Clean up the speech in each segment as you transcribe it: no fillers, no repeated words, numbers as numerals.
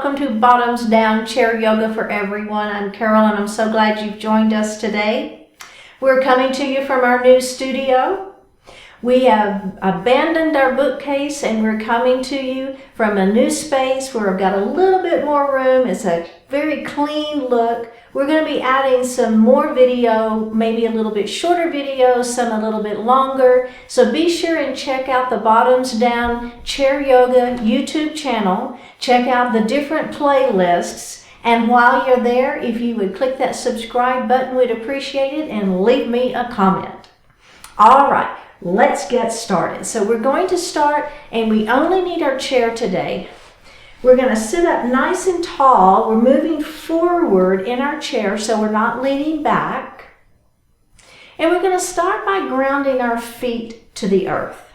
welcome to Bottoms Down Chair Yoga for Everyone. I'm Carol and I'm so glad you've joined us today. We're coming to you from our new studio. We have abandoned our bookcase and we're coming to you from a new space where we've got a little bit more room. It's a very clean look. We're going to be adding some more video, maybe a little bit shorter videos, some a little bit longer. So be sure and check out the Bottoms Down Chair Yoga YouTube channel. Check out the different playlists. And while you're there, if you would click that subscribe button, we'd appreciate it, and leave me a comment. All right, let's get started. So we're going to start, and we only need our chair today. We're going to sit up nice and tall. We're moving forward in our chair so we're not leaning back. And we're going to start by grounding our feet to the earth.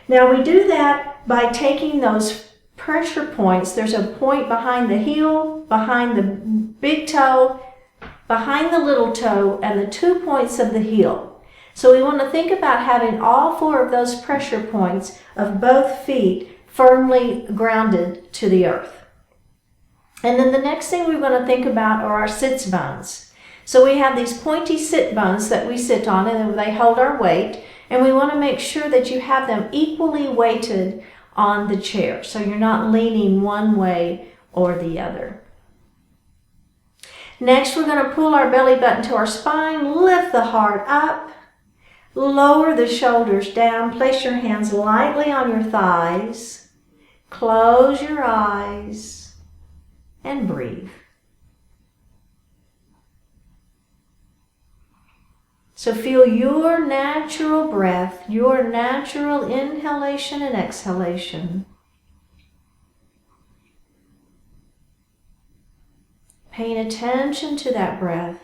Now we do that by taking those pressure points. There's a point behind the heel, behind the big toe, behind the little toe, and the 2 points of the heel. So we want to think about having all 4 of those pressure points of both feet firmly grounded to the earth. And then the next thing we're going to think about are our sits bones. So we have these pointy sit bones that we sit on, and they hold our weight, and we want to make sure that you have them equally weighted on the chair, so you're not leaning one way or the other. Next, we're going to pull our belly button to our spine, lift the heart up, lower the shoulders down, place your hands lightly on your thighs, close your eyes, and breathe. So feel your natural breath, your natural inhalation and exhalation. Paying attention to that breath.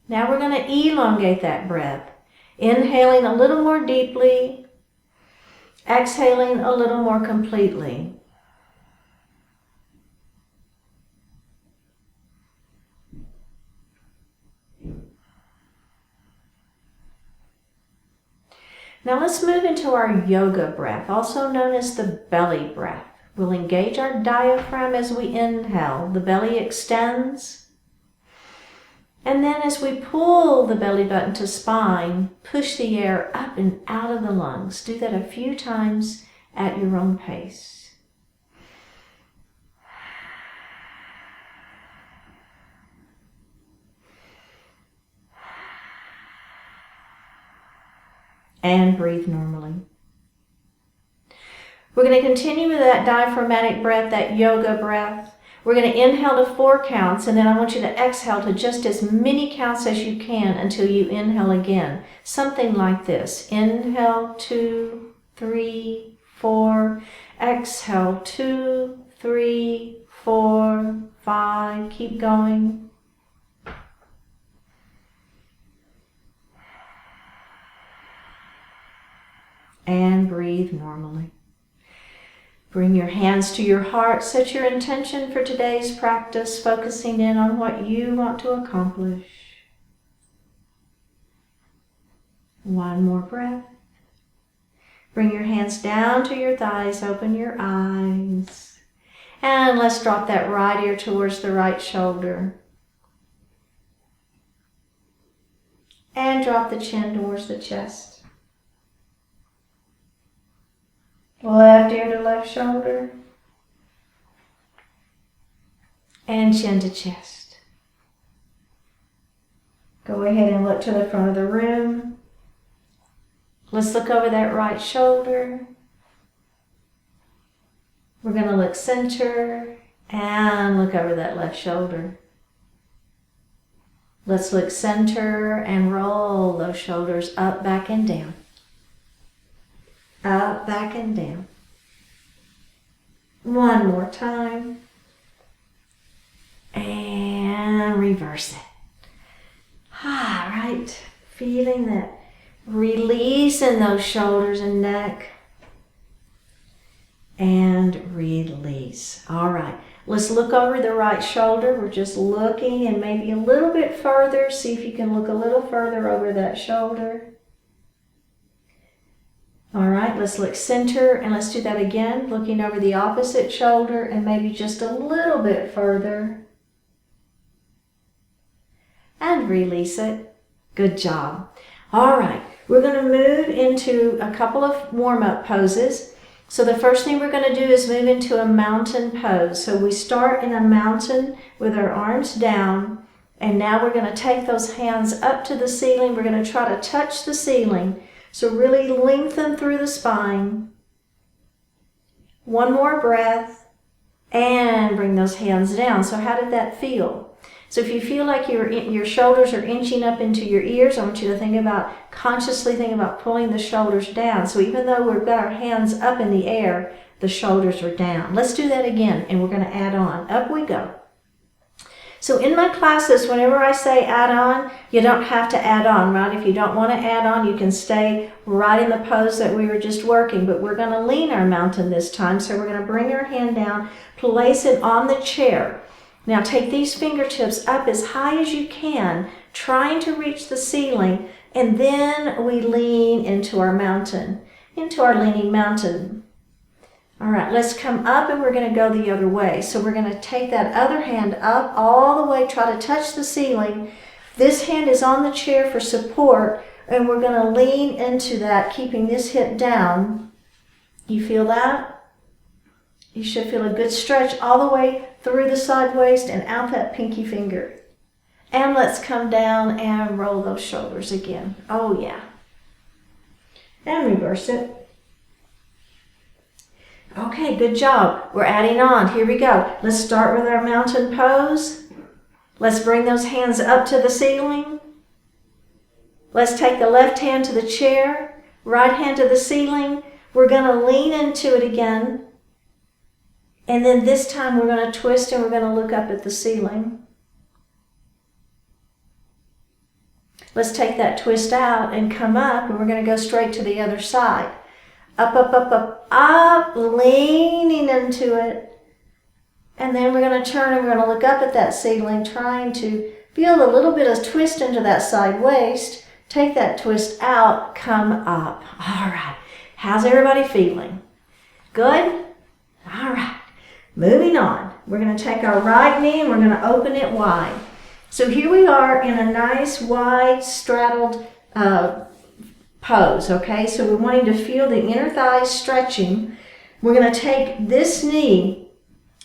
Now we're going to elongate that breath, inhaling a little more deeply, exhaling a little more completely. Now let's move into our yoga breath, also known as the belly breath. We'll engage our diaphragm as we inhale. The belly extends. And then as we pull the belly button to spine, push the air up and out of the lungs. Do that a few times at your own pace. And breathe normally. We're going to continue with that diaphragmatic breath, that yoga breath. We're going to inhale to 4 counts, and then I want you to exhale to just as many counts as you can until you inhale again. Something like this. Inhale, 2, 3, 4. Exhale, 2, 3, 4, 5. Keep going. And breathe normally. Bring your hands to your heart. Set your intention for today's practice, focusing in on what you want to accomplish. One more breath. Bring your hands down to your thighs. Open your eyes. And let's drop that right ear towards the right shoulder. And drop the chin towards the chest. Left ear to left shoulder. And chin to chest. Go ahead and look to the front of the room. Let's look over that right shoulder. We're going to look center and look over that left shoulder. Let's look center and roll those shoulders up, back, and down. Up, back, and down. One more time. And reverse it. All right. Feeling that release in those shoulders and neck. And release. All right. Let's look over the right shoulder. We're just looking and maybe a little bit further. See if you can look a little further over that shoulder. All right, let's look center and let's do that again, looking over the opposite shoulder and maybe just a little bit further. And release it. Good job. All right, we're going to move into a couple of warm-up poses. So the first thing we're going to do is move into a mountain pose. So we start in a mountain with our arms down, and now we're going to take those hands up to the ceiling. We're going to try to touch the ceiling. So really lengthen through the spine. One more breath, and bring those hands down. So how did that feel? So if you feel like your shoulders are inching up into your ears, I want you to consciously think about pulling the shoulders down. So even though we've got our hands up in the air, the shoulders are down. Let's do that again, and we're going to add on. Up we go. So in my classes, whenever I say add on, you don't have to add on, right? If you don't want to add on, you can stay right in the pose that we were just working, but we're going to lean our mountain this time. So we're going to bring our hand down, place it on the chair. Now take these fingertips up as high as you can, trying to reach the ceiling, and then we lean into our mountain, into our leaning mountain. All right, let's come up and we're going to go the other way. So we're going to take that other hand up all the way, try to touch the ceiling. This hand is on the chair for support, and we're going to lean into that, keeping this hip down. You feel that? You should feel a good stretch all the way through the side waist and out that pinky finger. And let's come down and roll those shoulders again. Oh yeah. And reverse it. Okay, good job. We're adding on. Here we go. Let's start with our mountain pose. Let's bring those hands up to the ceiling. Let's take the left hand to the chair, right hand to the ceiling. We're going to lean into it again. And then this time we're going to twist and we're going to look up at the ceiling. Let's take that twist out and come up, and we're going to go straight to the other side. Up, up, up, up, up, leaning into it. And then we're going to turn and we're going to look up at that ceiling, trying to feel a little bit of twist into that side waist. Take that twist out, come up. All right. How's everybody feeling? Good? All right. Moving on. We're going to take our right knee and we're going to open it wide. So here we are in a nice wide straddled pose, okay? So we're wanting to feel the inner thighs stretching. We're going to take this knee,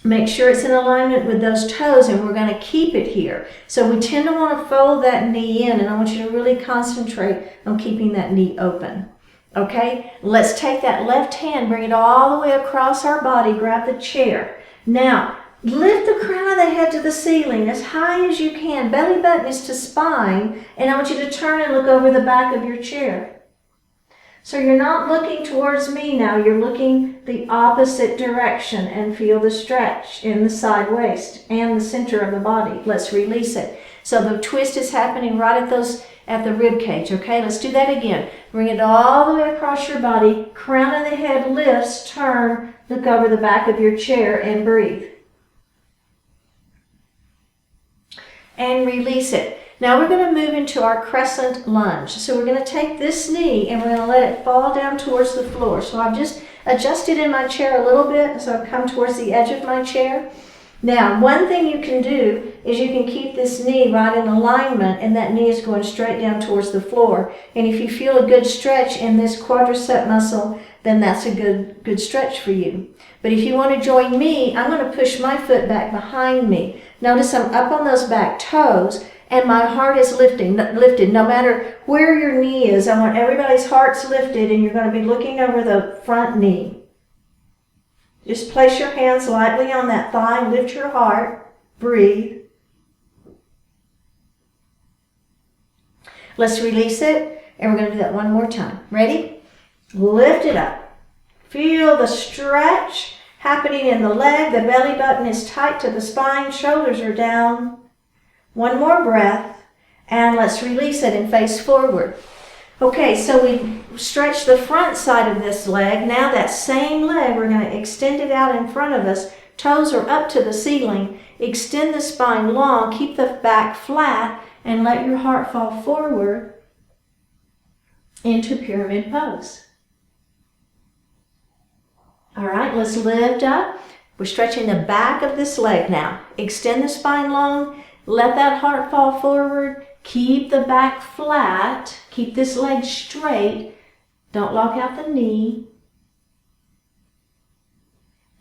make sure it's in alignment with those toes, and we're going to keep it here. So we tend to want to fold that knee in, and I want you to really concentrate on keeping that knee open. Okay, let's take that left hand, bring it all the way across our body, grab the chair. Now, lift the crown of the head to the ceiling as high as you can. Belly button is to spine, and I want you to turn and look over the back of your chair. So you're not looking towards me now, you're looking the opposite direction, and feel the stretch in the side waist and the center of the body. Let's release it. So the twist is happening right at the rib cage, okay? Let's do that again. Bring it all the way across your body. Crown of the head lifts, turn, look over the back of your chair and breathe. And release it. Now we're going to move into our crescent lunge. So we're going to take this knee and we're going to let it fall down towards the floor. So I've just adjusted in my chair a little bit, so I've come towards the edge of my chair. Now, one thing you can do is you can keep this knee right in alignment, and that knee is going straight down towards the floor. And if you feel a good stretch in this quadricep muscle, then that's a good stretch for you. But if you want to join me, I'm going to push my foot back behind me. Notice I'm up on those back toes, and my heart is lifted. No matter where your knee is, I want everybody's hearts lifted, and you're going to be looking over the front knee. Just place your hands lightly on that thigh, lift your heart, breathe. Let's release it, and we're going to do that one more time. Ready? Lift it up. Feel the stretch happening in the leg. The belly button is tight to the spine, shoulders are down. One more breath, and let's release it and face forward. Okay, so we stretch the front side of this leg. Now that same leg, we're going to extend it out in front of us. Toes are up to the ceiling. Extend the spine long, keep the back flat, and let your heart fall forward into pyramid pose. All right, let's lift up. We're stretching the back of this leg now. Extend the spine long. Let that heart fall forward. Keep the back flat. Keep this leg straight. Don't lock out the knee.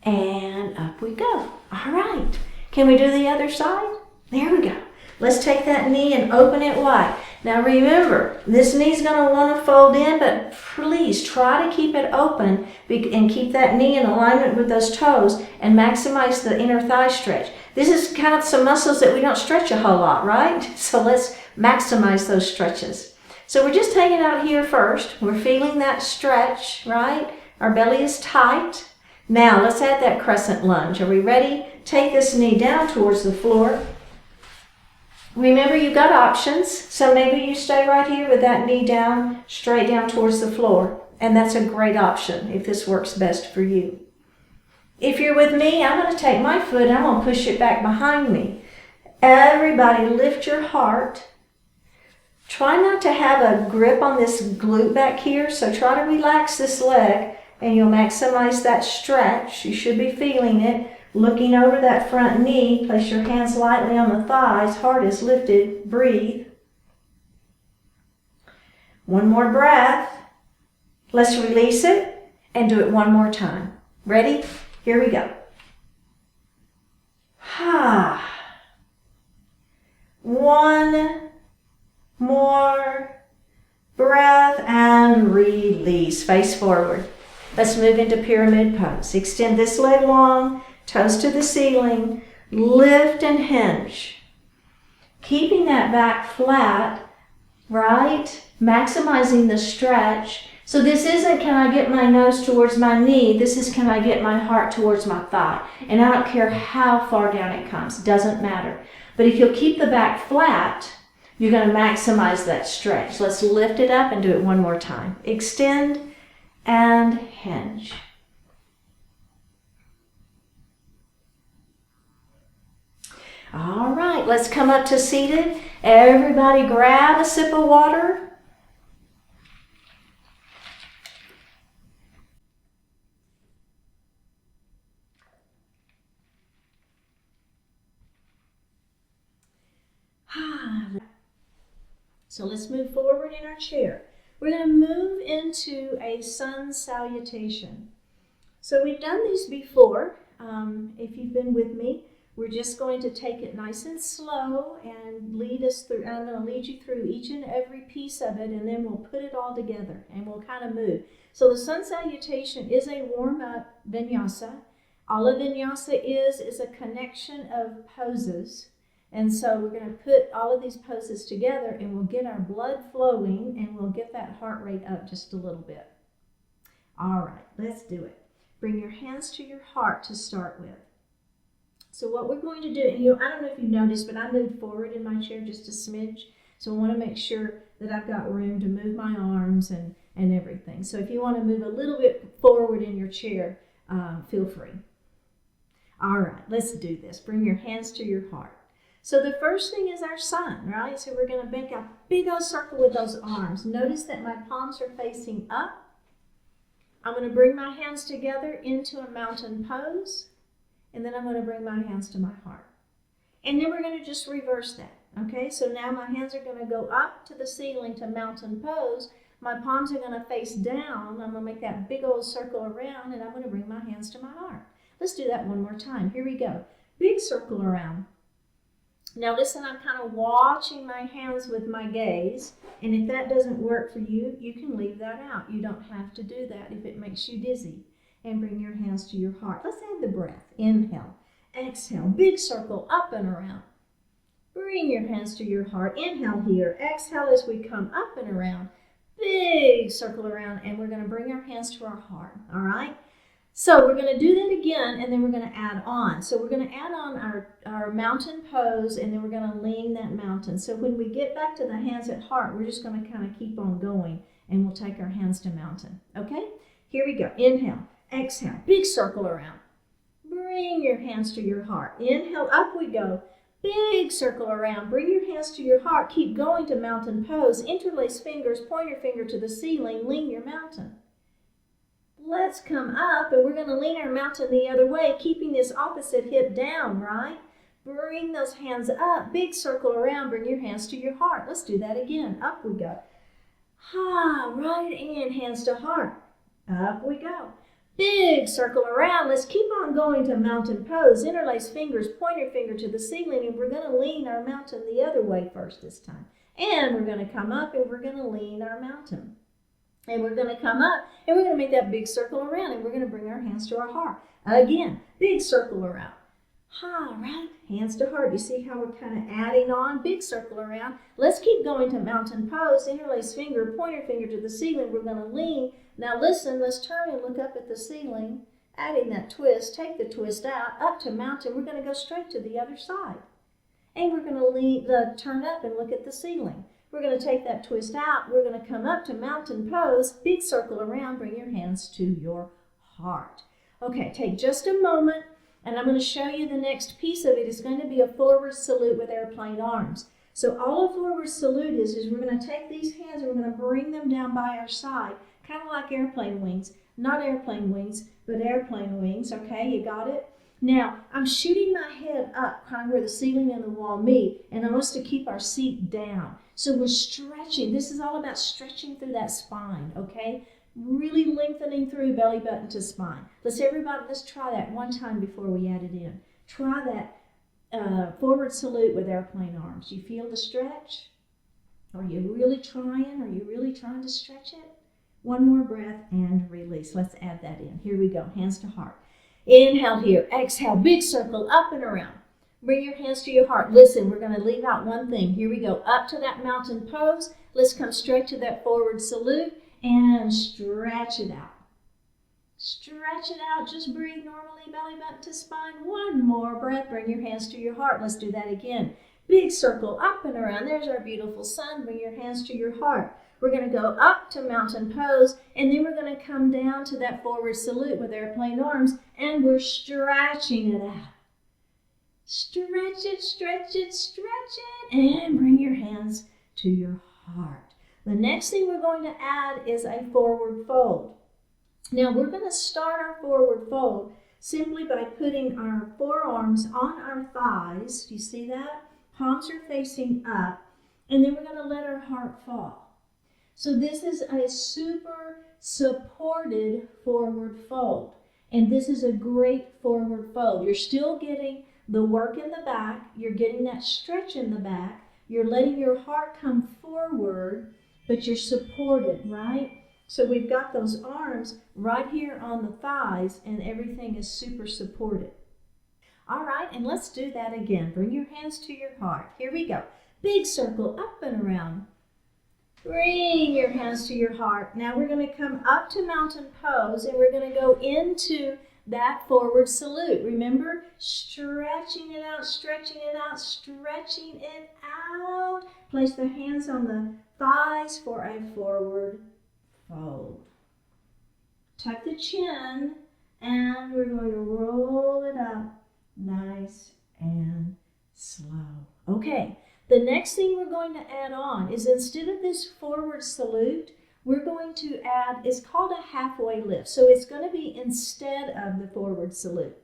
And up we go. All right. Can we do the other side? There we go. Let's take that knee and open it wide. Now remember, this knee's going to want to fold in, but please try to keep it open and keep that knee in alignment with those toes and maximize the inner thigh stretch. This is kind of some muscles that we don't stretch a whole lot, right? So let's maximize those stretches. So we're just hanging out here first. We're feeling that stretch, right? Our belly is tight. Now let's add that crescent lunge. Are we ready? Take this knee down towards the floor. Remember, you've got options, so maybe you stay right here with that knee down, straight down towards the floor, and that's a great option if this works best for you. If you're with me, I'm going to take my foot and I'm going to push it back behind me. Everybody lift your heart. Try not to have a grip on this glute back here, so try to relax this leg and you'll maximize that stretch. You should be feeling it. Looking over that front knee, place your hands lightly on the thighs, heart is lifted, breathe. One more breath. Let's release it and do it one more time. Ready? Here we go. One more breath and release. Face forward. Let's move into pyramid pose. Extend this leg long. Toes to the ceiling, lift and hinge. Keeping that back flat, right? Maximizing the stretch. So this isn't can I get my nose towards my knee, this is can I get my heart towards my thigh. And I don't care how far down it comes, doesn't matter. But if you'll keep the back flat, you're going to maximize that stretch. Let's lift it up and do it one more time. Extend and hinge. All right, let's come up to seated. Everybody grab a sip of water. So let's move forward in our chair. We're going to move into a sun salutation. So we've done these before. If you've been with me, we're just going to take it nice and slow and lead us through. I'm going to lead you through each and every piece of it, and then we'll put it all together and we'll kind of move. So the sun salutation is a warm-up vinyasa. All a vinyasa is a connection of poses. And so we're going to put all of these poses together and we'll get our blood flowing and we'll get that heart rate up just a little bit. All right, let's do it. Bring your hands to your heart to start with. So what we're going to do, and I don't know if you noticed, but I moved forward in my chair just a smidge. So I want to make sure that I've got room to move my arms and everything. So if you want to move a little bit forward in your chair, feel free. All right, let's do this. Bring your hands to your heart. So the first thing is our sun, right? So we're going to make a big old circle with those arms. Notice that my palms are facing up. I'm going to bring my hands together into a mountain pose. And then I'm going to bring my hands to my heart. And then we're going to just reverse that. Okay, so now my hands are going to go up to the ceiling to mountain pose. My palms are going to face down. I'm going to make that big old circle around, and I'm going to bring my hands to my heart. Let's do that one more time. Here we go. Big circle around. Now listen, I'm kind of watching my hands with my gaze. And if that doesn't work for you, you can leave that out. You don't have to do that if it makes you dizzy. And bring your hands to your heart. Let's add the breath. Inhale, exhale, big circle up and around. Bring your hands to your heart. Inhale here, exhale as we come up and around. Big circle around, and we're going to bring our hands to our heart, all right? So we're going to do that again, and then we're going to add on. So we're going to add on our mountain pose, and then we're going to lean that mountain. So when we get back to the hands at heart, we're just going to kind of keep on going, and we'll take our hands to mountain, okay? Here we go. Inhale. Exhale, big circle around. Bring your hands to your heart. Inhale, up we go. Big circle around. Bring your hands to your heart. Keep going to mountain pose. Interlace fingers, point your finger to the ceiling. Lean your mountain. let's come up and we're going to lean our mountain the other way, keeping this opposite hip down, right? Bring those hands up, big circle around, bring your hands to your heart. Let's do that again. Up we go. Ha, right in, hands to heart. Up we go. Big circle around. Let's keep on going to mountain pose. Interlace fingers, pointer finger to the ceiling, and we're going to lean our mountain the other way first this time. And we're going to come up and we're going to lean our mountain. And we're going to come up and we're going to make that big circle around and we're going to bring our hands to our heart. Again, big circle around. Ha, right, hands to heart. You see how we're kind of adding on? Big circle around. Let's keep going to mountain pose. Interlace finger, pointer finger to the ceiling. We're going to lean. Now listen, let's turn and look up at the ceiling. Adding that twist, take the twist out, up to mountain. We're going to go straight to the other side. And we're going to lean, turn up and look at the ceiling. We're going to take that twist out. We're going to come up to mountain pose. Big circle around. Bring your hands to your heart. Okay, take just a moment. And I'm going to show you the next piece of it. It's going to be a forward salute with airplane arms. So all a forward salute is we're going to take these hands and we're going to bring them down by our side, kind of like airplane wings. Not airplane wings, but airplane wings. Okay, you got it? Now, I'm shooting my head up, kind of where the ceiling and the wall meet, and I want us to keep our seat down. So we're stretching. This is all about stretching through that spine, okay? Really lengthening through belly button to spine. Let's try that one time before we add it in. Try that forward salute with airplane arms. You feel the stretch? Are you really trying? Are you really trying to stretch it? One more breath and release. Let's add that in. Here we go. Hands to heart. Inhale here. Exhale. Big circle up and around. Bring your hands to your heart. Listen, we're going to leave out one thing. Here we go. Up to that mountain pose. Let's come straight to that forward salute. And stretch it out. Stretch it out. Just breathe normally, belly button to spine. One more breath. Bring your hands to your heart. Let's do that again. Big circle up and around. There's our beautiful sun. Bring your hands to your heart. We're going to go up to mountain pose, and then we're going to come down to that forward salute with airplane arms, and we're stretching it out. Stretch it, stretch it, stretch it, and bring your hands to your heart. The next thing we're going to add is a forward fold. Now we're going to start our forward fold simply by putting our forearms on our thighs. Do you see that? Palms are facing up, and then we're going to let our heart fall. So this is a super supported forward fold, and this is a great forward fold. You're still getting the work in the back. You're getting that stretch in the back. You're letting your heart come forward, but you're supported, right? So we've got those arms right here on the thighs and everything is super supported. All right, and let's do that again. Bring your hands to your heart. Here we go. Big circle up and around. Bring your hands to your heart. Now we're going to come up to mountain pose and we're going to go into that forward salute. Remember, stretching it out, stretching it out, stretching it out. Place the hands on the thighs for a forward fold. Tuck the chin, and we're going to roll it up nice and slow. Okay, the next thing we're going to add on is instead of this forward salute, we're going to add, it's called a halfway lift. So it's going to be instead of the forward salute.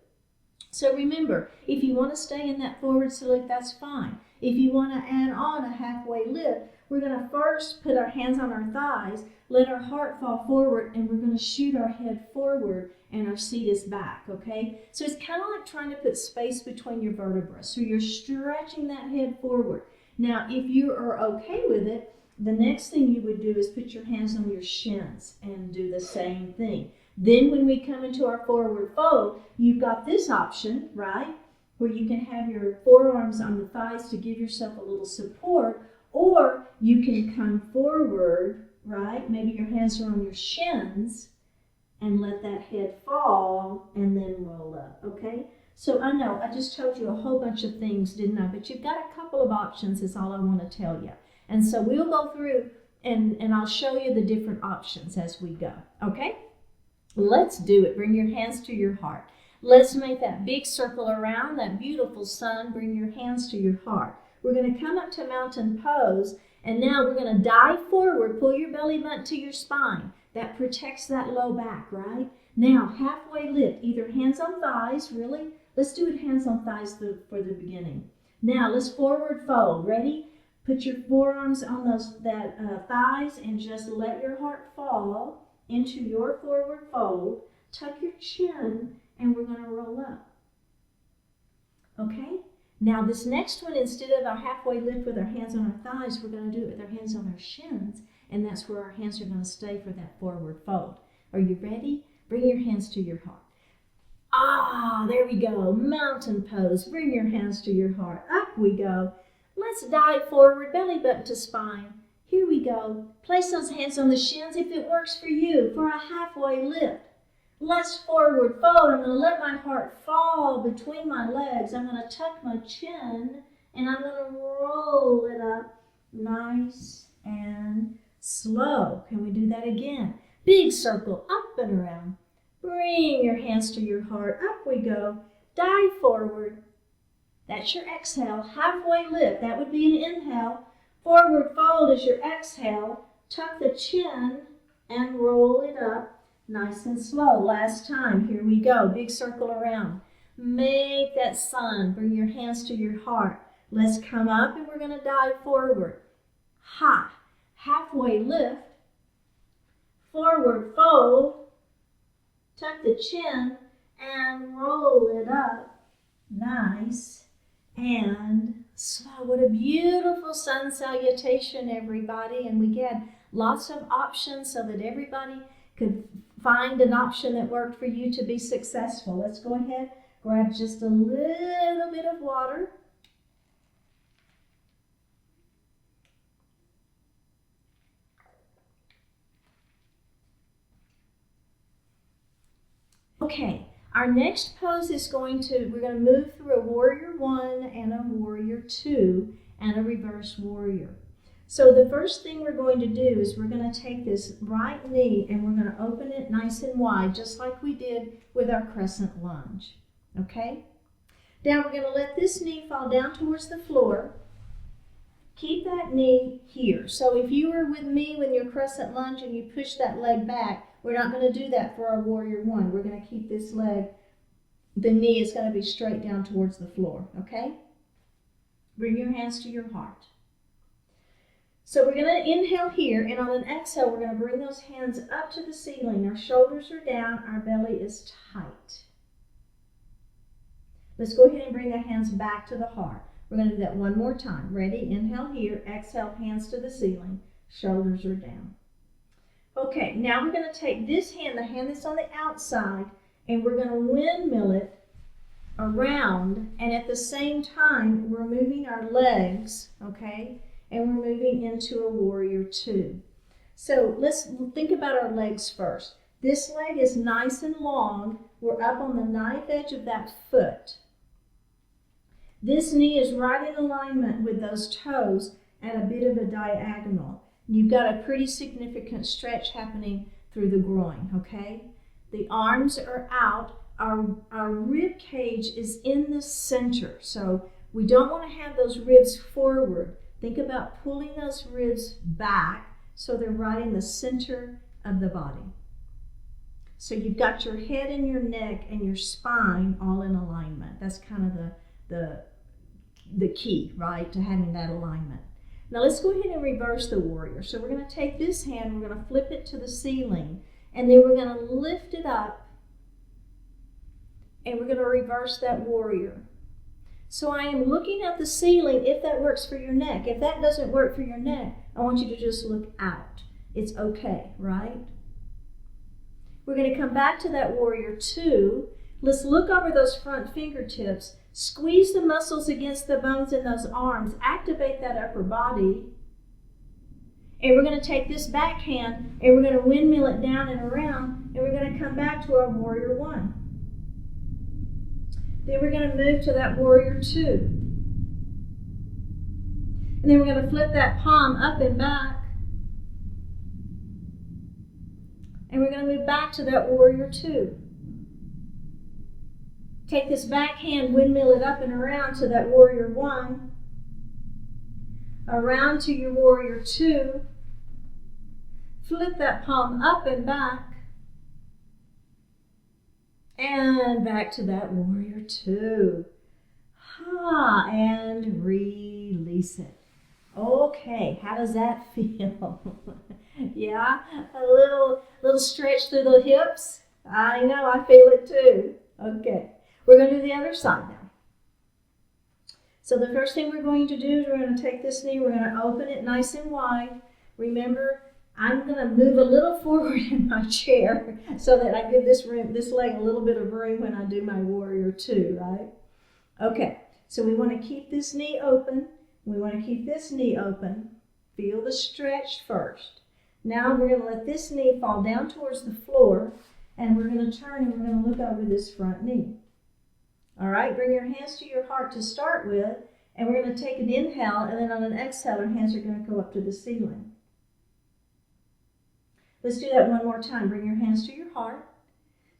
So remember, if you want to stay in that forward salute, that's fine. If you want to add on a halfway lift, we're going to first put our hands on our thighs, let our heart fall forward, and we're going to shoot our head forward and our seat is back, okay? So it's kind of like trying to put space between your vertebrae. So you're stretching that head forward. Now, if you are okay with it, the next thing you would do is put your hands on your shins and do the same thing. Then when we come into our forward fold, you've got this option, right? Where you can have your forearms on the thighs to give yourself a little support, or you can come forward, right? Maybe your hands are on your shins and let that head fall and then roll up, okay? So I know I just told you a whole bunch of things, didn't I? But you've got a couple of options is all I want to tell you. And so we'll go through and I'll show you the different options as we go, okay? Let's do it. Bring your hands to your heart. Let's make that big circle around that beautiful sun. Bring your hands to your heart. We're going to come up to mountain pose, and now we're going to dive forward. Pull your belly button to your spine. That protects that low back, right? Now, halfway lift, either hands on thighs, really? Let's do it hands on thighs for the beginning. Now, let's forward fold. Ready? Put your forearms on that thighs and just let your heart fall into your forward fold. Tuck your chin and we're going to roll up. Okay? Now this next one, instead of our halfway lift with our hands on our thighs, we're going to do it with our hands on our shins, and that's where our hands are going to stay for that forward fold. Are you ready? Bring your hands to your heart. Ah, there we go. Mountain pose. Bring your hands to your heart. Up we go. Let's dive forward, belly button to spine. Here we go. Place those hands on the shins if it works for you for a halfway lift. Let's forward fold. I'm going to let my heart fall between my legs. I'm going to tuck my chin and I'm going to roll it up nice and slow. Can we do that again? Big circle up and around. Bring your hands to your heart. Up we go. Dive forward. That's your exhale. Halfway lift. That would be an inhale. Forward fold is your exhale. Tuck the chin and roll it up. Nice and slow. Last time. Here we go. Big circle around. Make that sun. Bring your hands to your heart. Let's come up and we're going to dive forward. Ha. Halfway lift. Forward fold. Tuck the chin and roll it up. Nice and slow. What a beautiful sun salutation, everybody. And we get lots of options so that everybody could find an option that worked for you to be successful. Let's go ahead, grab just a little bit of water. Okay, our next pose is we're going to move through a warrior one and a warrior two and a reverse warrior. So the first thing we're going to do is we're going to take this right knee and we're going to open it nice and wide, just like we did with our crescent lunge. Okay? Now we're going to let this knee fall down towards the floor. Keep that knee here. So if you were with me when you're crescent lunge and you push that leg back, we're not going to do that for our warrior one. We're going to keep this leg, the knee is going to be straight down towards the floor. Okay? Bring your hands to your heart. So we're going to inhale here, and on an exhale, we're going to bring those hands up to the ceiling. Our shoulders are down, our belly is tight. Let's go ahead and bring the hands back to the heart. We're going to do that one more time. Ready? Inhale here, exhale, hands to the ceiling, shoulders are down. Okay, now we're going to take this hand, the hand that's on the outside, and we're going to windmill it around, and at the same time, we're moving our legs, okay? And we're moving into a warrior two. So let's think about our legs first. This leg is nice and long. We're up on the knife edge of that foot. This knee is right in alignment with those toes at a bit of a diagonal. You've got a pretty significant stretch happening through the groin, okay? The arms are out. Our rib cage is in the center. So we don't want to have those ribs forward. Think about pulling those ribs back so they're right in the center of the body. So you've got your head and your neck and your spine all in alignment. That's kind of the key, right, to having that alignment. Now let's go ahead and reverse the warrior. So we're going to take this hand, we're going to flip it to the ceiling, and then we're going to lift it up, and we're going to reverse that warrior. So I am looking at the ceiling if that works for your neck. If that doesn't work for your neck, I want you to just look out. It's okay, right? We're going to come back to that warrior two. Let's look over those front fingertips. Squeeze the muscles against the bones in those arms. Activate that upper body. And we're going to take this back hand and we're going to windmill it down and around, and we're going to come back to our warrior one. Then we're going to move to that warrior two. And then we're going to flip that palm up and back. And we're going to move back to that warrior two. Take this back hand, windmill it up and around to that warrior one. Around to your warrior two. Flip that palm up and back. And back to that warrior two. And release it. Okay, how does that feel? Yeah, a little stretch through the hips. I know, I feel it too. Okay, we're going to do the other side now. So the first thing we're going to do is we're going to take this knee, we're going to open it nice and wide. Remember, I'm going to move a little forward in my chair so that I give this leg a little bit of room when I do my warrior two, right? Okay, so we want to keep this knee open. We want to keep this knee open. Feel the stretch first. Now we're going to let this knee fall down towards the floor, and we're going to turn and we're going to look over this front knee. All right, bring your hands to your heart to start with, and we're going to take an inhale, and then on an exhale, our hands are going to go up to the ceiling. Let's do that one more time. Bring your hands to your heart.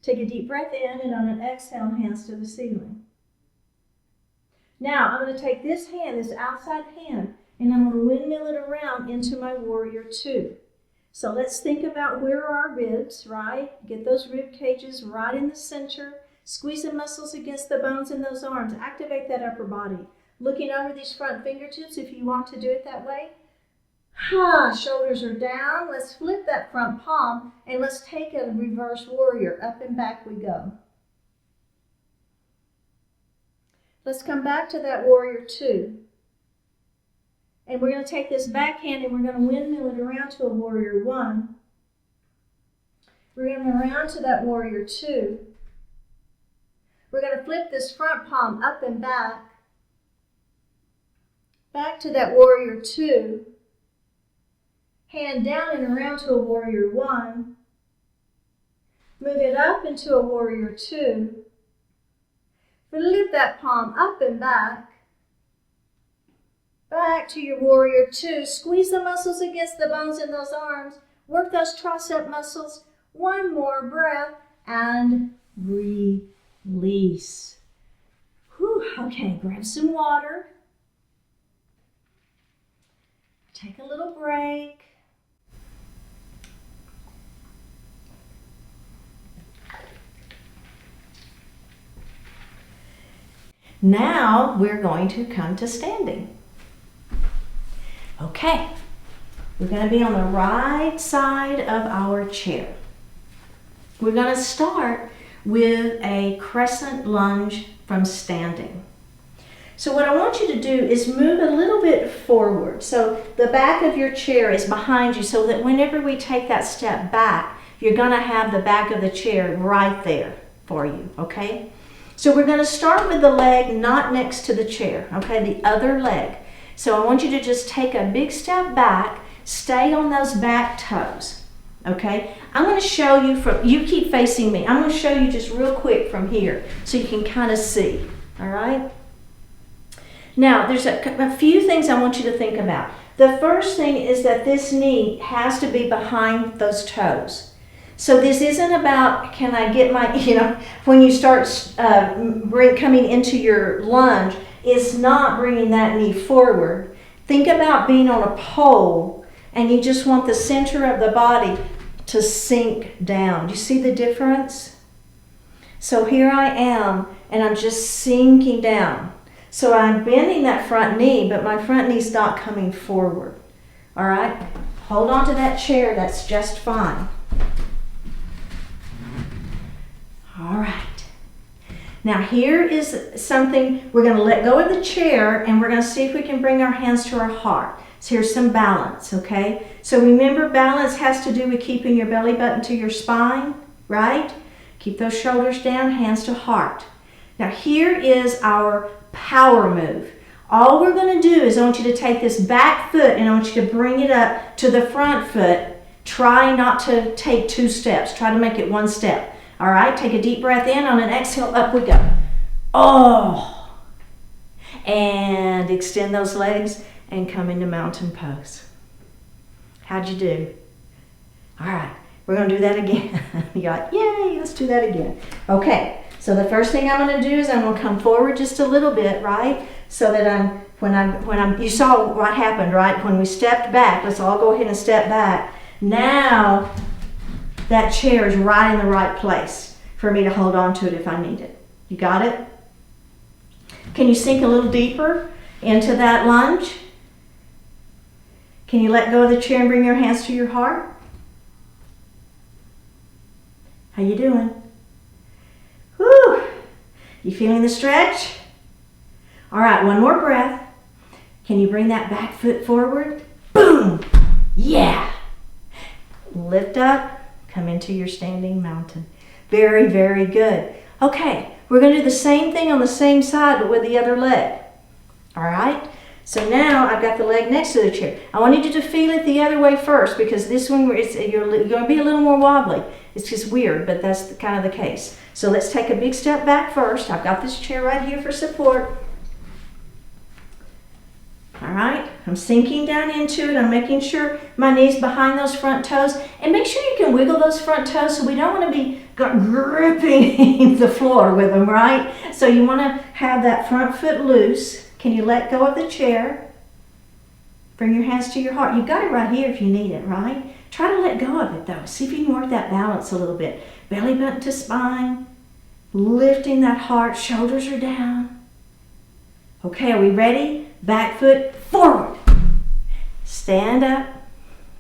Take a deep breath in, and on an exhale, hands to the ceiling. Now, I'm going to take this hand, this outside hand, and I'm going to windmill it around into my warrior two. So let's think about where are our ribs, right? Get those rib cages right in the center. Squeeze the muscles against the bones in those arms. Activate that upper body. Looking over these front fingertips if you want to do it that way. Shoulders are down. Let's flip that front palm and let's take a reverse warrior. Up and back we go. Let's come back to that warrior two. And we're going to take this back hand and we're going to windmill it around to a warrior one. We're going to around to that warrior two. We're going to flip this front palm up and back. Back to that warrior two. Hand down and around to a warrior one. Move it up into a warrior two. Flip that palm up and back. Back to your warrior two. Squeeze the muscles against the bones in those arms. Work those tricep muscles. One more breath and release. Okay, grab some water. Take a little break. Now we're going to come to standing. Okay, we're going to be on the right side of our chair. We're going to start with a crescent lunge from standing. So what I want you to do is move a little bit forward. So the back of your chair is behind you so that whenever we take that step back, you're going to have the back of the chair right there for you, okay? So we're going to start with the leg not next to the chair, okay, the other leg. So I want you to just take a big step back, stay on those back toes, okay? I'm going to show you from, you keep facing me, I'm going to show you just real quick from here so you can kind of see, all right? Now, there's a few things I want you to think about. The first thing is that this knee has to be behind those toes. So this isn't about, can I get my, when you start coming into your lunge, it's not bringing that knee forward. Think about being on a pole and you just want the center of the body to sink down. Do you see the difference? So here I am and I'm just sinking down. So I'm bending that front knee, but my front knee's not coming forward. All right? Hold on to that chair, that's just fine. All right. Now here is something, we're going to let go of the chair and we're going to see if we can bring our hands to our heart. So here's some balance, okay? So remember, balance has to do with keeping your belly button to your spine, right? Keep those shoulders down, hands to heart. Now here is our power move. All we're going to do is I want you to take this back foot and I want you to bring it up to the front foot. Try not to take two steps. Try to make it one step. All right, take a deep breath in. On an exhale, up we go. Oh! And extend those legs and come into mountain pose. How'd you do? All right, we're going to do that again. You're like, yay, let's do that again. Okay, so the first thing I'm going to do is I'm going to come forward just a little bit, right? So that you saw what happened, right? When we stepped back, let's all go ahead and step back. Now that chair is right in the right place for me to hold on to it if I need it. You got it? Can you sink a little deeper into that lunge? Can you let go of the chair and bring your hands to your heart? How you doing? Whew. You feeling the stretch? All right, one more breath. Can you bring that back foot forward? Boom! Yeah! Lift up, come into your standing mountain. Very, very good. Okay, we're going to do the same thing on the same side, but with the other leg. All right? So now I've got the leg next to the chair. I wanted you to feel it the other way first, because this one, you're going to be a little more wobbly. It's just weird, but that's kind of the case. So let's take a big step back first. I've got this chair right here for support. All right, I'm sinking down into it. I'm making sure my knee's behind those front toes. And make sure you can wiggle those front toes, so we don't want to be gripping the floor with them, right? So you want to have that front foot loose. Can you let go of the chair? Bring your hands to your heart. You've got it right here if you need it, right? Try to let go of it though. See if you can work that balance a little bit. Belly button to spine, lifting that heart, shoulders are down. Okay, are we ready? Back foot forward. Stand up,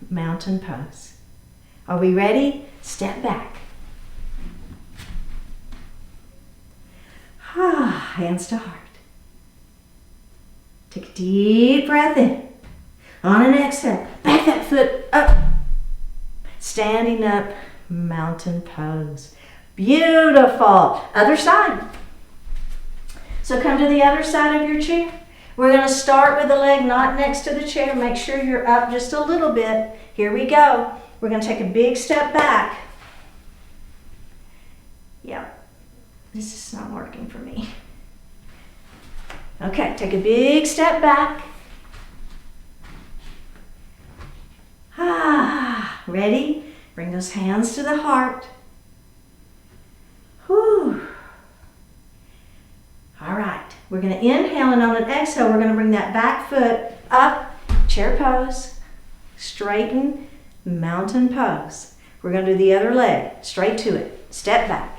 mountain pose. Are we ready? Step back. Hands to heart. Take a deep breath in. On an exhale, back that foot up. Standing up, mountain pose. Beautiful. Other side. So come to the other side of your chair. We're going to start with the leg not next to the chair. Make sure you're up just a little bit. Here we go. We're going to take a big step back. Yep. This is not working for me. Okay, take a big step back. Ready? Bring those hands to the heart. Whew. All right, we're going to inhale, and on an exhale, we're going to bring that back foot up, chair pose, straighten, mountain pose. We're going to do the other leg, straight to it, step back.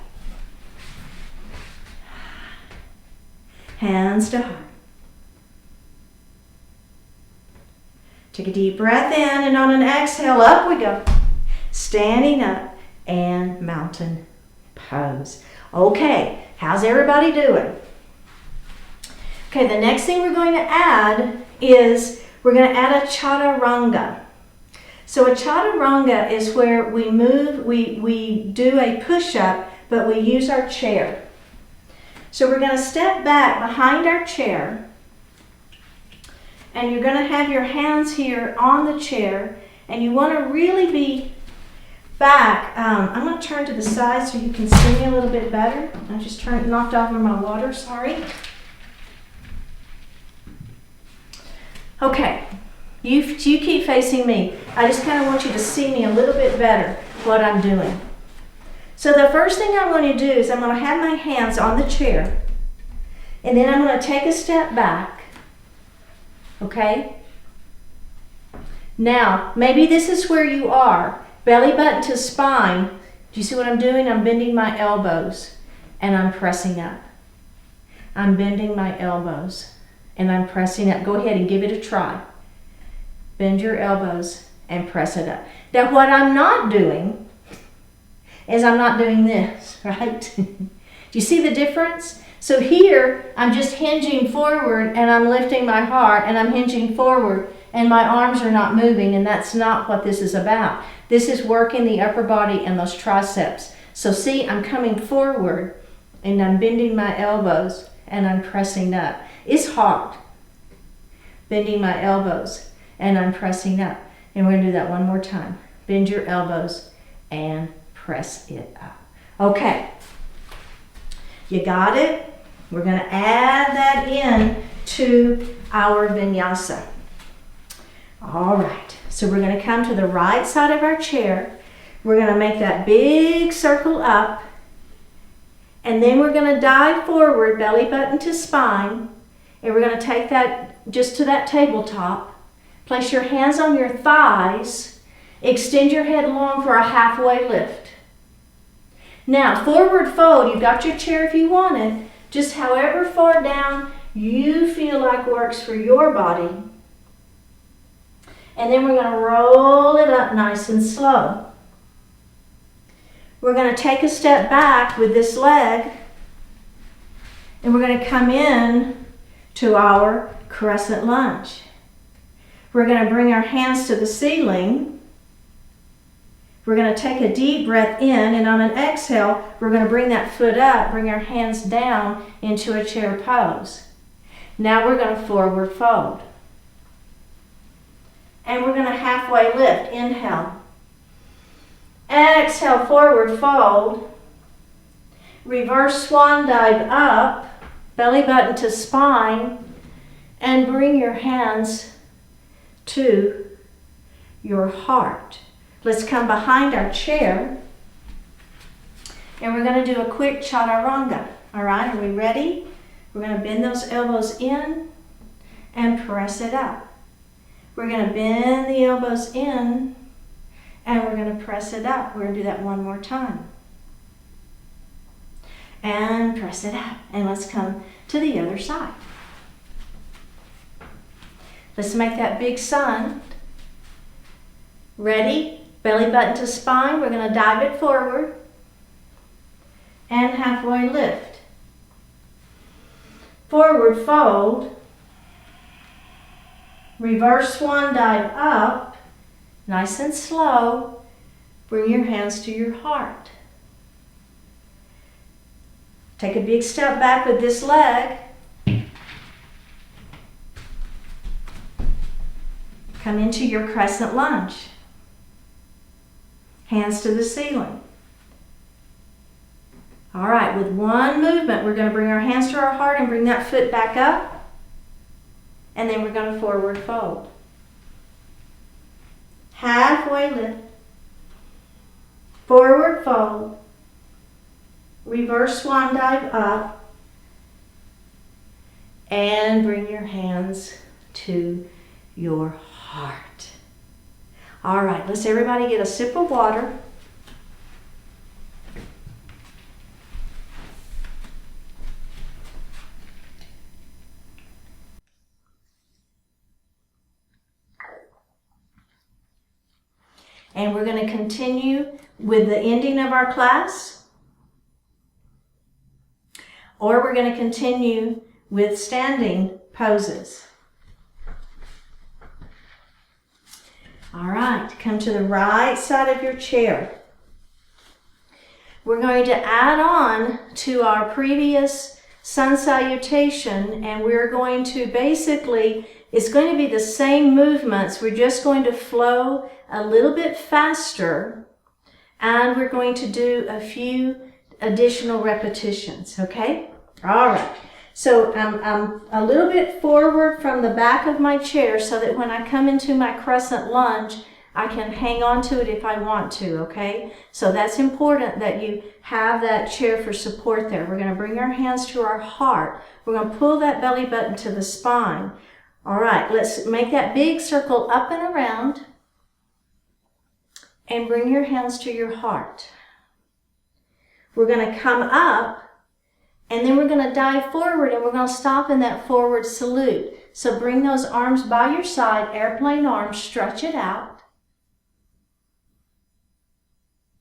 Hands to heart. Take a deep breath in, and on an exhale, up we go. Standing up and mountain pose. Okay, how's everybody doing? Okay, the next thing we're going to add is we're going to add a chaturanga. So a chaturanga is where we move, we do a push-up, but we use our chair. So we're going to step back behind our chair, and you're going to have your hands here on the chair, and you want to really be back. I'm going to turn to the side so you can see me a little bit better. I just knocked over my water, sorry. Okay, you keep facing me. I just kind of want you to see me a little bit better, what I'm doing. So the first thing I want to do is I'm going to have my hands on the chair, and then I'm going to take a step back, okay? Now, maybe this is where you are, belly button to spine. Do you see what I'm doing? I'm bending my elbows, and I'm pressing up. I'm bending my elbows, and I'm pressing up. Go ahead and give it a try. Bend your elbows and press it up. Now, what I'm not doing is I'm not doing this, right? Do you see the difference? So here, I'm just hinging forward, and I'm lifting my heart, and I'm hinging forward, and my arms are not moving, and that's not what this is about. This is working the upper body and those triceps. So see, I'm coming forward, and I'm bending my elbows, and I'm pressing up. It's hard. Bending my elbows, and I'm pressing up. And we're going to do that one more time. Bend your elbows and press it up. Okay. You got it? We're going to add that in to our vinyasa. All right. So we're going to come to the right side of our chair. We're going to make that big circle up. And then we're going to dive forward, belly button to spine. And we're going to take that just to that tabletop. Place your hands on your thighs. Extend your head long for a halfway lift. Now, forward fold, you've got your chair if you want it, just however far down you feel like works for your body. And then we're going to roll it up nice and slow. We're going to take a step back with this leg, and we're going to come in to our crescent lunge. We're going to bring our hands to the ceiling. We're going to take a deep breath in, and on an exhale, we're going to bring that foot up, bring our hands down into a chair pose. Now we're going to forward fold. And we're going to halfway lift. Inhale. Exhale, forward fold. Reverse swan dive up, belly button to spine, and bring your hands to your heart. Let's come behind our chair, and we're going to do a quick chaturanga. All right, are we ready? We're going to bend those elbows in and press it up. We're going to bend the elbows in and we're going to press it up. We're going to do that one more time. And press it up. And let's come to the other side. Let's make that big sun. Ready? Belly button to spine. We're going to dive it forward and halfway lift. Forward fold. Reverse swan dive up. Nice and slow. Bring your hands to your heart. Take a big step back with this leg. Come into your crescent lunge. Hands to the ceiling. All right, with one movement, we're going to bring our hands to our heart and bring that foot back up. And then we're going to forward fold. Halfway lift. Forward fold. Reverse swan dive up. And bring your hands to your heart. All right, let's everybody get a sip of water. And we're going to continue with the ending of our class, or we're going to continue with standing poses. All right, come to the right side of your chair. We're going to add on to our previous sun salutation, and we're going to basically, it's going to be the same movements. We're just going to flow a little bit faster, and we're going to do a few additional repetitions, okay? All right. So I'm a little bit forward from the back of my chair so that when I come into my crescent lunge, I can hang on to it if I want to, okay? So that's important that you have that chair for support there. We're going to bring our hands to our heart. We're going to pull that belly button to the spine. All right, let's make that big circle up and around. And bring your hands to your heart. We're going to come up, and then we're going to dive forward, and we're going to stop in that forward salute. So bring those arms by your side, airplane arms, stretch it out.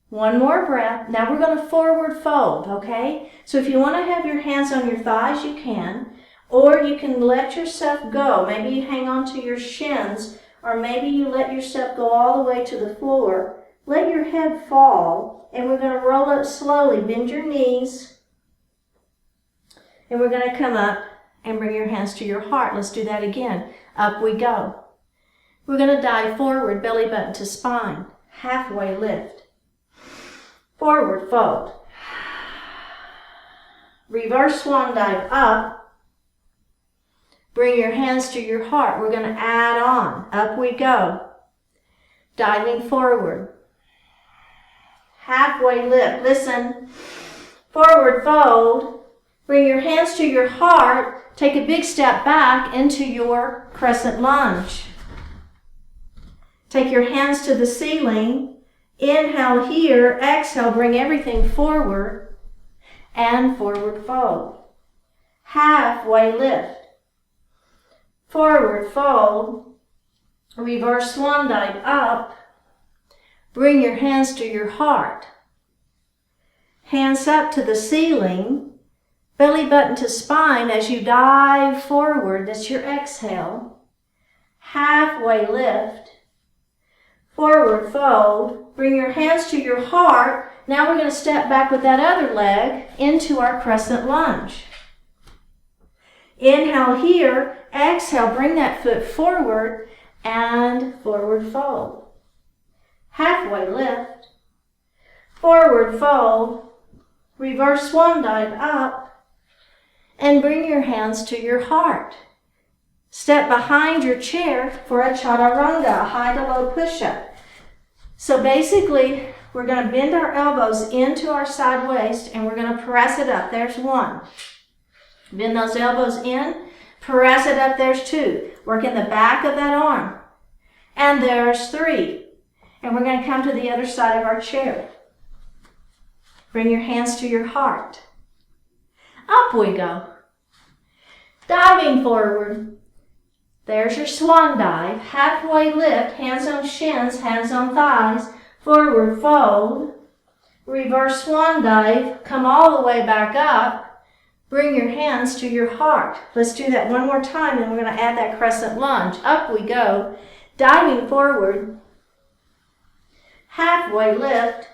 One more breath. Now we're going to forward fold, okay? So if you want to have your hands on your thighs, you can. Or you can let yourself go. Maybe you hang on to your shins, or maybe you let yourself go all the way to the floor. Let your head fall, and we're going to roll up slowly. Bend your knees, and we're going to come up and bring your hands to your heart. Let's do that again. Up we go. We're going to dive forward, belly button to spine. Halfway lift. Forward fold. Reverse swan dive up. Bring your hands to your heart. We're going to add on. Up we go. Diving forward. Halfway lift. Listen. Forward fold. Bring your hands to your heart. Take a big step back into your crescent lunge. Take your hands to the ceiling. Inhale here, exhale, bring everything forward and forward fold. Halfway lift. Forward fold. Reverse swan dive up. Bring your hands to your heart. Hands up to the ceiling. Belly button to spine as you dive forward. That's your exhale. Halfway lift. Forward fold. Bring your hands to your heart. Now we're going to step back with that other leg into our crescent lunge. Inhale here. Exhale, bring that foot forward and forward fold. Halfway lift. Forward fold. Reverse swan dive up. And bring your hands to your heart. Step behind your chair for a chaturanga, a high to low push-up. So basically, we're going to bend our elbows into our side waist and we're going to press it up. There's one. Bend those elbows in, press it up. There's two. Work in the back of that arm. And there's three. And we're going to come to the other side of our chair. Bring your hands to your heart. Up we go. Diving forward. There's your swan dive. Halfway lift, hands on shins, hands on thighs. Forward fold. Reverse swan dive. Come all the way back up. Bring your hands to your heart. Let's do that one more time, then we're going to add that crescent lunge. Up we go. Diving forward. Halfway lift.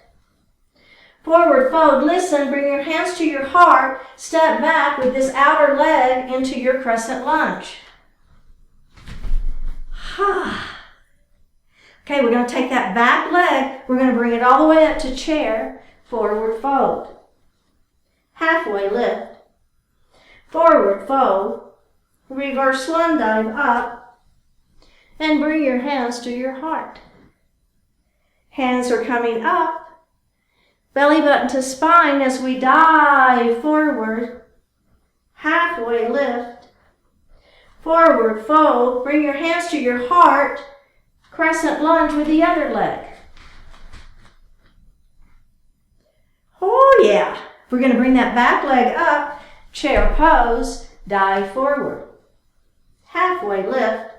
Forward fold. Listen, bring your hands to your heart. Step back with this outer leg into your crescent lunge. Okay, we're going to take that back leg. We're going to bring it all the way up to chair. Forward fold. Halfway lift. Forward fold. Reverse swan dive up. And bring your hands to your heart. Hands are coming up. Belly button to spine as we dive forward. Halfway lift. Forward fold. Bring your hands to your heart. Crescent lunge with the other leg. Oh yeah. We're going to bring that back leg up. Chair pose. Dive forward. Halfway lift.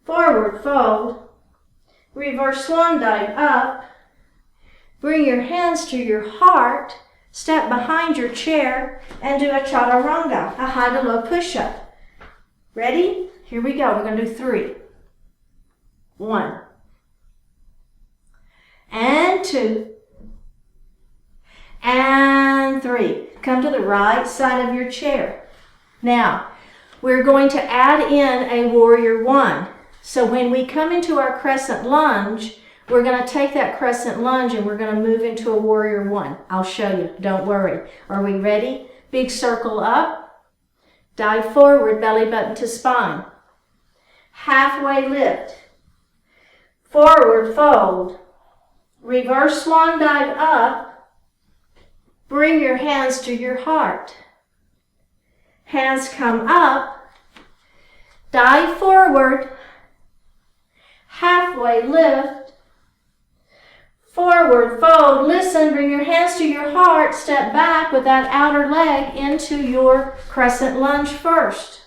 Forward fold. Reverse swan dive up. Bring your hands to your heart. Step behind your chair and do a chaturanga, a high to low push-up. Ready? Here we go. We're going to do 3. 1. And 2. And 3. Come to the right side of your chair. Now, we're going to add in a warrior 1. So when we come into our crescent lunge, we're going to take that crescent lunge and we're going to move into a warrior 1. I'll show you. Don't worry. Are we ready? Big circle up. Dive forward, belly button to spine. Halfway lift. Forward fold. Reverse swan dive up. Bring your hands to your heart. Hands come up. Dive forward. Halfway lift. Forward fold. Listen, bring your hands to your heart. Step back with that outer leg into your crescent lunge first.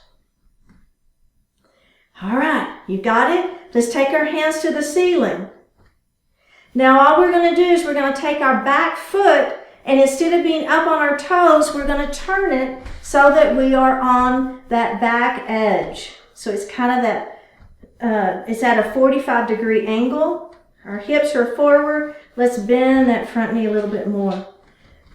All right, you got it? Let's take our hands to the ceiling. Now all we're going to do is we're going to take our back foot and instead of being up on our toes, we're going to turn it so that we are on that back edge. So it's kind of that, it's at a 45-degree angle. Our hips are forward. Let's bend that front knee a little bit more.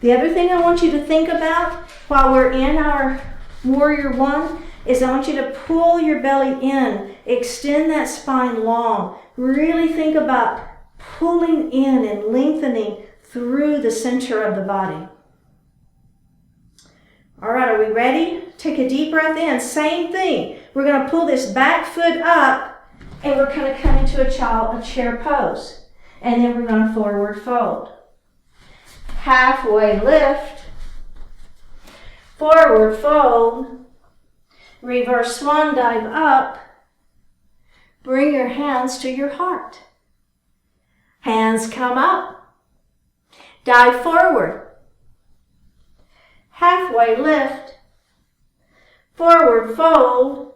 The other thing I want you to think about while we're in our warrior 1 is I want you to pull your belly in. Extend that spine long. Really think about pulling in and lengthening through the center of the body. All right, are we ready? Take a deep breath in. Same thing. We're going to pull this back foot up. And we're going to come into a chair pose. And then we're going to forward fold. Halfway lift. Forward fold. Reverse swan dive up. bring your hands to your heart. Hands come up. Dive forward. Halfway lift. Forward fold.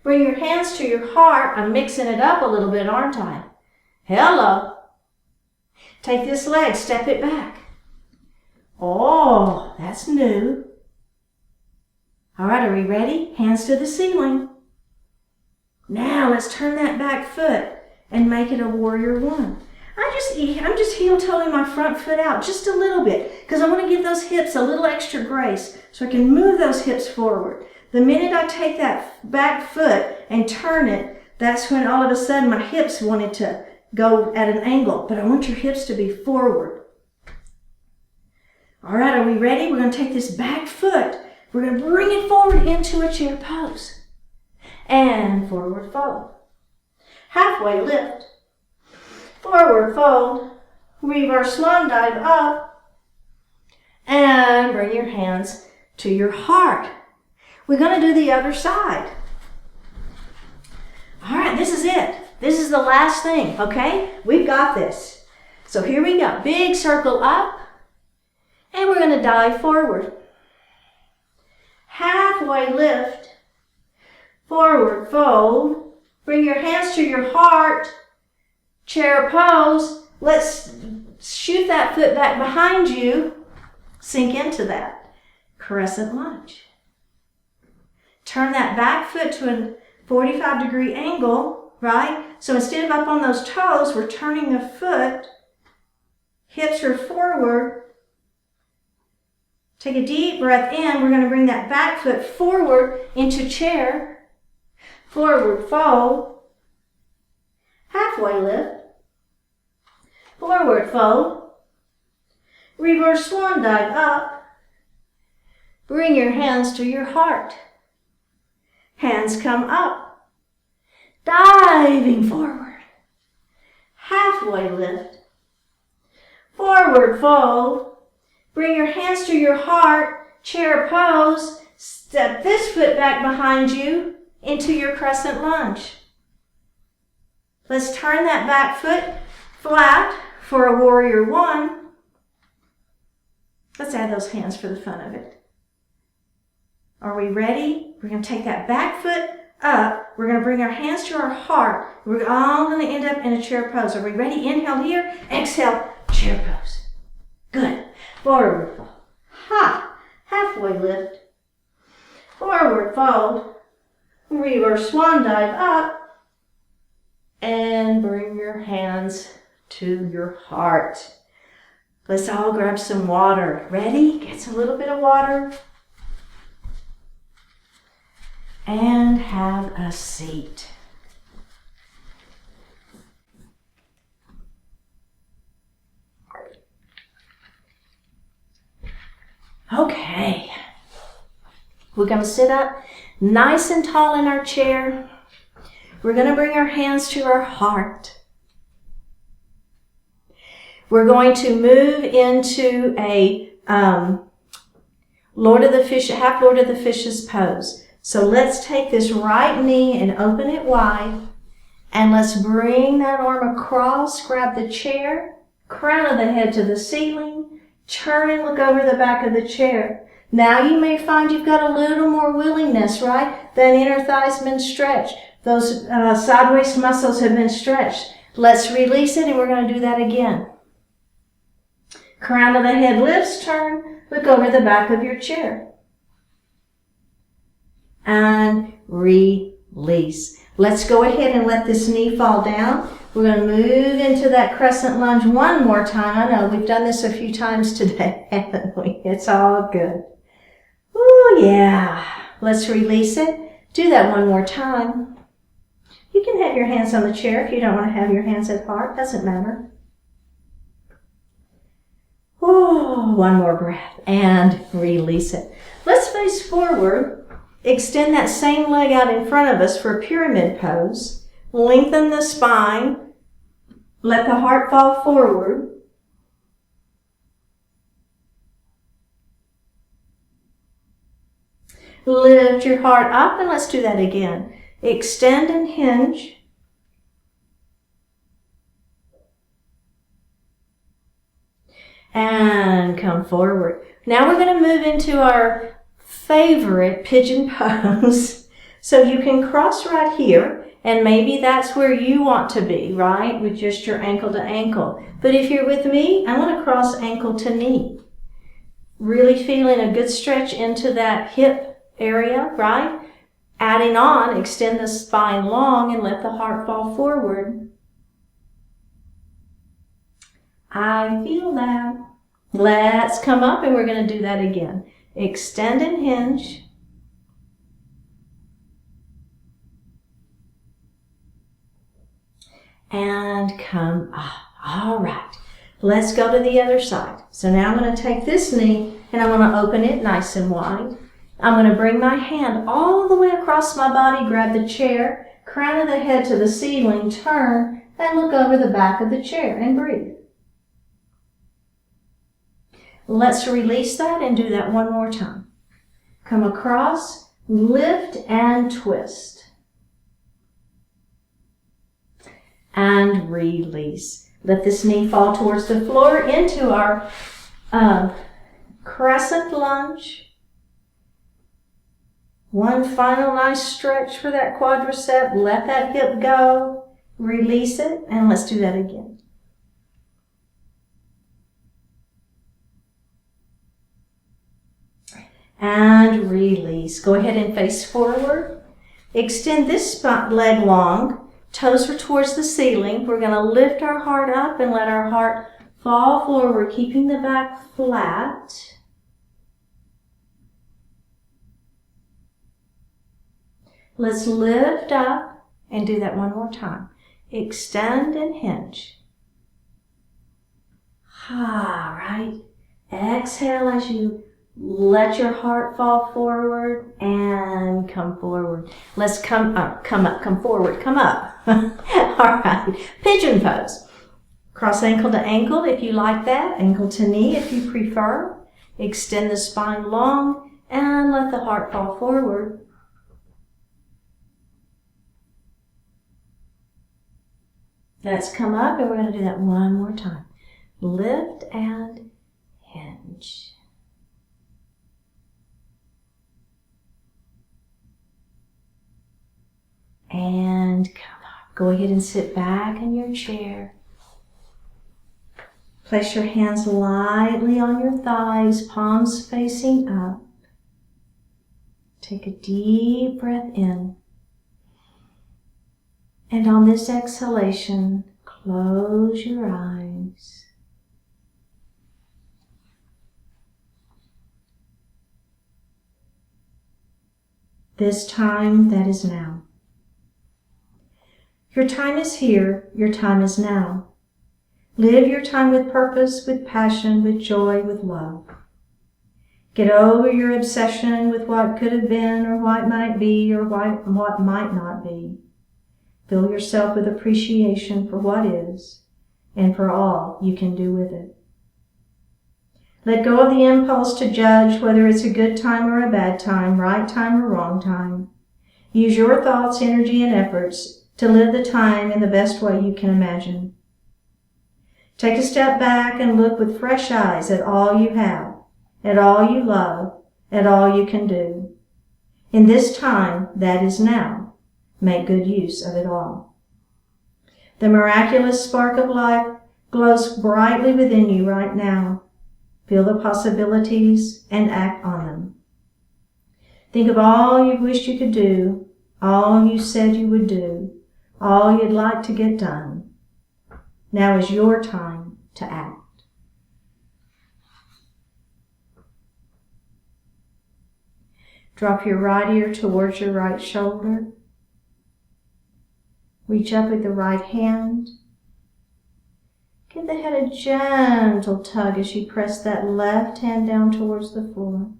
Bring your hands to your heart. I'm mixing it up a little bit, aren't I? Hello. Take this leg, step it back. Oh, that's new. All right, are we ready? Hands to the ceiling. Now let's turn that back foot and make it a warrior one. I'm just heel-toeing my front foot out just a little bit because I want to give those hips a little extra grace so I can move those hips forward. The minute I take that back foot and turn it, that's when all of a sudden my hips wanted to go at an angle, but I want your hips to be forward. All right, are we ready? We're going to take this back foot. We're going to bring it forward into a chair pose. And forward fold. Halfway lift. Forward fold. Reverse swan dive up. And bring your hands to your heart. We're going to do the other side. All right, this is it. This is the last thing, okay? We've got this. So here we go. Big circle up. And we're going to dive forward. Halfway lift. Forward fold. Bring your hands to your heart. Chair pose. Let's shoot that foot back behind you. Sink into that. Crescent lunge. Turn that back foot to a 45-degree angle, right? So instead of up on those toes, we're turning the foot. Hips are forward. Take a deep breath in. We're going to bring that back foot forward into chair. Forward fold. Halfway lift. Forward fold. Reverse swan dive up. Bring your hands to your heart. Hands come up. Diving forward. Halfway lift. Forward fold. Bring your hands to your heart. Chair pose. Step this foot back behind you into your crescent lunge. Let's turn that back foot flat for a warrior one. Let's add those hands for the fun of it. Are we ready? We're going to take that back foot up. We're going to bring our hands to our heart. We're all going to end up in a chair pose. Are we ready? Inhale here. Exhale. Chair pose. Good. Forward fold. Ha. Halfway lift. Forward fold. Reverse swan dive up. And bring your hands to your heart. Let's all grab some water. Ready? Get a little bit of water. And have a seat. Okay. We're going to sit up nice and tall in our chair. We're going to bring our hands to our heart. We're going to move into a half Lord of the Fishes pose. So let's take this right knee and open it wide. And let's bring that arm across, grab the chair, crown of the head to the ceiling, turn and look over the back of the chair. Now you may find you've got a little more willingness, right? That inner thigh's been stretched. Those side waist muscles have been stretched. Let's release it and we're going to do that again. Crown of the head lifts, turn, look over the back of your chair. And release. Let's go ahead and let this knee fall down. We're going to move into that crescent lunge one more time. I know we've done this a few times today, haven't we? It's all good. Oh yeah. Let's release it. Do that one more time. You can have your hands on the chair if you don't want to have your hands at heart. Doesn't matter. Oh, one more breath and release it. Let's face forward. Extend that same leg out in front of us for a pyramid pose. Lengthen the spine. Let the heart fall forward. Lift your heart up and let's do that again. Extend and hinge. And come forward. Now we're going to move into our favorite pigeon pose. So you can cross right here, and maybe that's where you want to be, right? With just your ankle to ankle. But if you're with me, I want to cross ankle to knee. Really feeling a good stretch into that hip area, right? Adding on, extend the spine long and let the heart fall forward. I feel that. Let's come up and we're going to do that again. Extend and hinge. And come up. All right. Let's go to the other side. So now I'm going to take this knee and I'm going to open it nice and wide. I'm going to bring my hand all the way across my body, grab the chair, crown of the head to the ceiling, turn, and look over the back of the chair and breathe. Let's release that and do that one more time. Come across, lift and twist. And release. Let this knee fall towards the floor into our crescent lunge. One final nice stretch for that quadricep. Let that hip go. Release it, and let's do that again. And release. Go ahead and face forward. Extend this leg long. Toes are towards the ceiling. We're going to lift our heart up and let our heart fall forward, keeping the back flat. Let's lift up and do that one more time. Extend and hinge. All right. Exhale as you let your heart fall forward and come forward. Let's come up, come forward, come up. All right. Pigeon pose. Cross ankle to ankle if you like that. Ankle to knee if you prefer. Extend the spine long and let the heart fall forward. Let's come up and we're going to do that one more time. Lift and hinge. And come up. Go ahead and sit back in your chair. Place your hands lightly on your thighs, palms facing up. Take a deep breath in. And on this exhalation, close your eyes. This time, that is now. Your time is here, your time is now. Live your time with purpose, with passion, with joy, with love. Get over your obsession with what could have been or what might be or what might not be. Fill yourself with appreciation for what is and for all you can do with it. Let go of the impulse to judge whether it's a good time or a bad time, right time or wrong time. Use your thoughts, energy, and efforts to live the time in the best way you can imagine. Take a step back and look with fresh eyes at all you have, at all you love, at all you can do. In this time, that is now, make good use of it all. The miraculous spark of life glows brightly within you right now. Feel the possibilities and act on them. Think of all you wished you could do, all you said you would do, all you'd like to get done. Now is your time to act. Drop your right ear towards your right shoulder. Reach up with the right hand. Give the head a gentle tug as you press that left hand down towards the floor.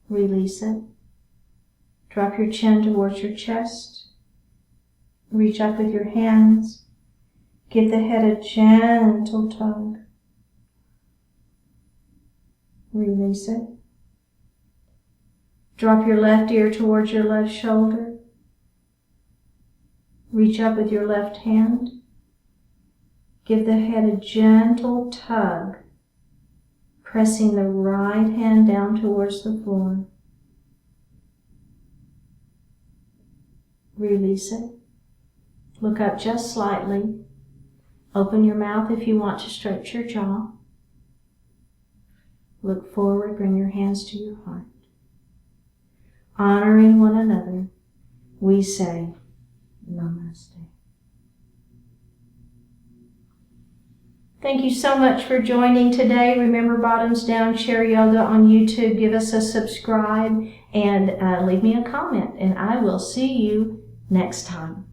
Release it. Drop your chin towards your chest. Reach up with your hands. Give the head a gentle tug. Release it. Drop your left ear towards your left shoulder. Reach up with your left hand. Give the head a gentle tug, pressing the right hand down towards the floor. Release it. Look up just slightly. Open your mouth if you want to stretch your jaw. Look forward, bring your hands to your heart. Honoring one another, we say Namaste. Thank you so much for joining today. Remember, Bottoms Down Chair Yoga on YouTube. Give us a subscribe and leave me a comment, and I will see you next time.